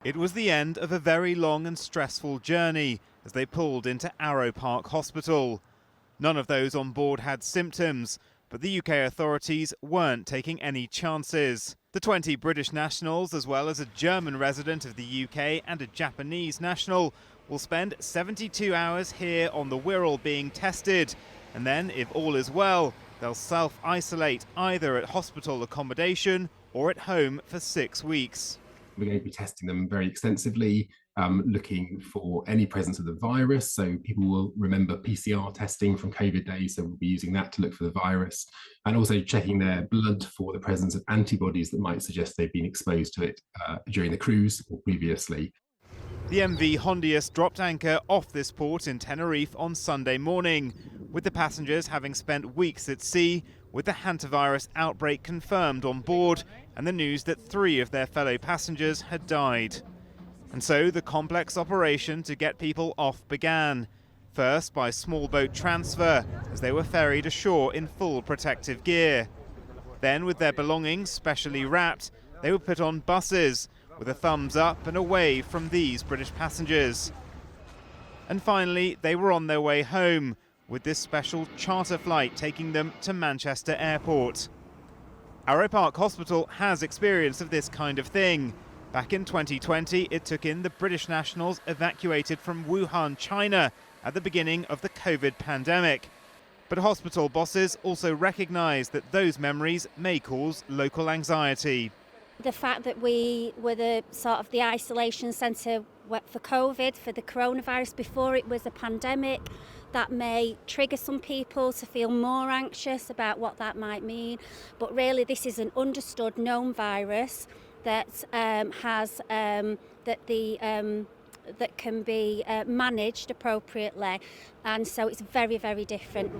It was the end of a very long and stressful journey as they pulled into Arrowe Park Hospital. None of those on board had symptoms, but the UK authorities weren't taking any chances. The 20 British nationals, as well as a German resident of the UK and a Japanese national, will spend 72 hours here on the Wirral being tested. And then, if all is well, they'll self-isolate either at hospital accommodation or at home for 6 weeks. We're going to be testing them very extensively, looking for any presence of the virus. So people will remember PCR testing from COVID days, so we'll be using that to look for the virus, and also checking their blood for the presence of antibodies that might suggest they've been exposed to it during the cruise or previously. The MV Hondius dropped anchor off this port in Tenerife on Sunday morning, with the passengers having spent weeks at sea, with the Hantavirus outbreak confirmed on board and the news that 3 of their fellow passengers had died. And so the complex operation to get people off began. First by small boat transfer, as they were ferried ashore in full protective gear. Then, with their belongings specially wrapped, they were put on buses, with a thumbs up and away from these British passengers. And finally, they were on their way home, with this special charter flight taking them to Manchester Airport. Arrowe Park Hospital has experience of this kind of thing. Back in 2020, it took in the British nationals evacuated from Wuhan, China, at the beginning of the COVID pandemic. But hospital bosses also recognise that those memories may cause local anxiety. The fact that we were the sort of the isolation centre for COVID, for the coronavirus, before it was a pandemic, that may trigger some people to feel more anxious about what that might mean. But really, this is an understood, known virus that that can be managed appropriately, and so it's very, very different.